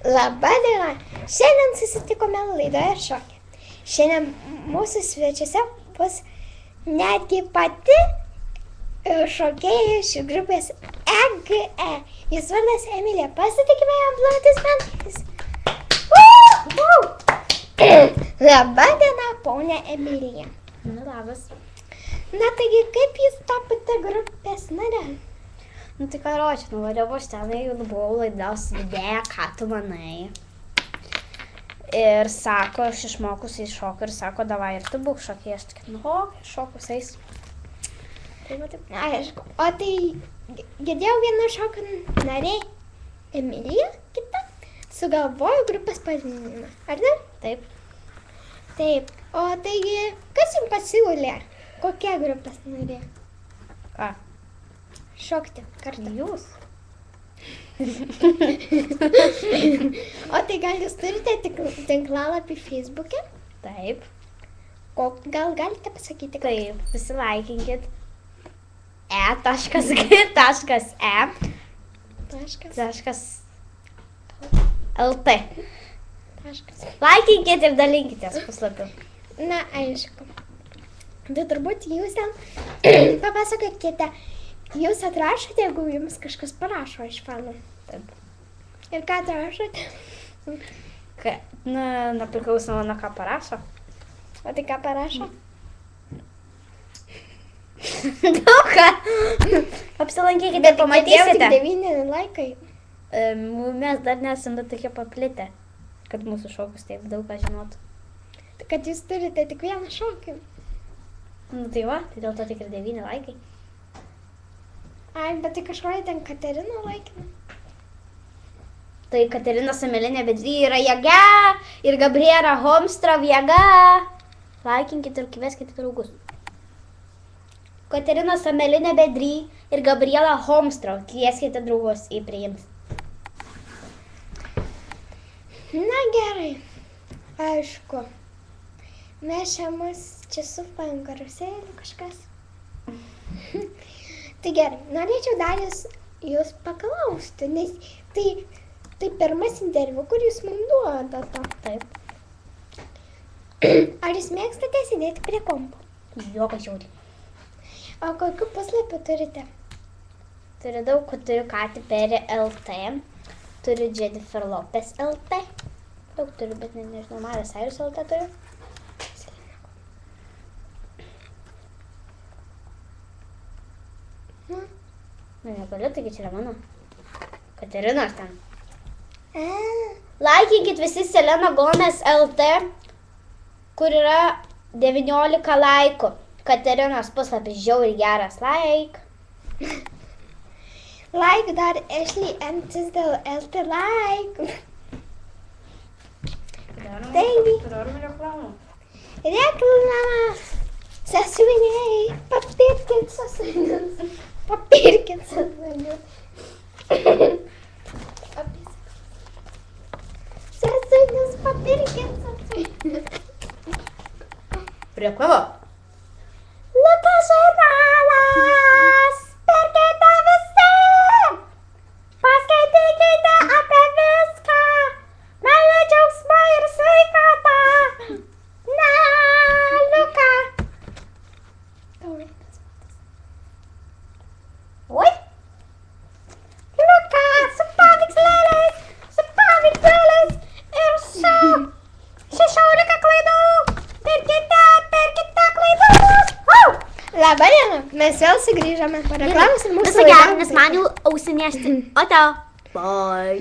Labą dieną. Šiandien susitikome laidoje Šokė. Šiandien mūsų svečiuose bus netgi pati šokėja iš grupės EGE. Jis vardas Emilija. Pasitikime jam aplodismentais. Labą dieną, ponia Emilija. Labas. Na taigi, kaip jūs tapote grupės nare? Tai karoči, nuvariau aš tenai, buvau laidos vedėja, ką tu manai. Ir sako, aš išmokusi iš šokio ir sako, davai ir tu būk šokėja. Aš tik, šokus eis. Tai va taip. Aišku. O tai girdėjau vieną šokio narė, Emilija, kita, sugalvojo grupės pavadinimą, ar ne? Taip. Taip. O taigi, kas jums pasiūlė? Kokia grupės narė? Ką? Šokti kartu. Jūs? O tai gal jūs turite tinklalapį Facebook'e? Taip. Gal galite pasakyti? Taip, visi laikinkit. e.g.e. .lt. Laikinkit ir dalinkitės puslapiu. Na, aišku. Tai turbūt jūs ten papasakokite. Jūs atrašote, jeigu jums kažkas parašo iš fanų. Taip. Ir ką atrašote? Nepriklausoma nuo ką parašo. O tai ką parašo? Daug ką. Apsilankykite, pamatysite. Tik 9 laikai. Mes dar nesame tokie paplitę, kad mūsų šokus taip daug ką žinotų. Kad jūs turite tik vieną šokį. Tai va, tai dėl to tik ir 9 laikai. Ai, bet tai kažkokia ten Katerina laikina. Tai Katerina Samelinė Bedry yra jėga ir Gabriela Homstrov jėga. Laikinkit ir kveskite draugus. Katerina Samelinė Bedry ir Gabriela Homstrov. Kvieskite draugus į priims. Na gerai. Aišku. Mes čia supam karuselį kažkas. Tai gerai, norėčiau dar jūs paklausti, nes tai pirmas interviu, kur jūs man duodate. Taip. Ar jūs mėgstate sėdėti prie kompo? Jokio žiūri. O kokiu puslapiu turite? Turiu daug, turiu Katy Perry LT, turiu Jennifer Lopez LT. Daug turiu, bet nežinau, Miley Cyrus LT turiu. Negaliu, taigi čia yra mano. Katerinos ten. Laikinkit visi Selena Gomez LT, kur yra 19 laikų. Katerinos puslapis žiauriai geras. Like dar Ashley and Tisdale LT like. Taigi. Reklama. Sąsiuviniai. Papirkit sąsiuvinius. Papirkit sąsiuvinius. Sąsiuvinius papirkit sąsiuvinius. Reklama. Lukas žurnalas. Perkite visi. Paskaitykite apie viską. Meilę, džiaugsmą ir sveikatą. Na, Luka. Oi. Luka, su paveikslėliais ir su 16 klaidų. Perkite klaidus. Labą dieną, mes vėl sugrįžome po reklamos ir mūsų Visą gerą, nes man jau ausinėšti. O tau. Bye.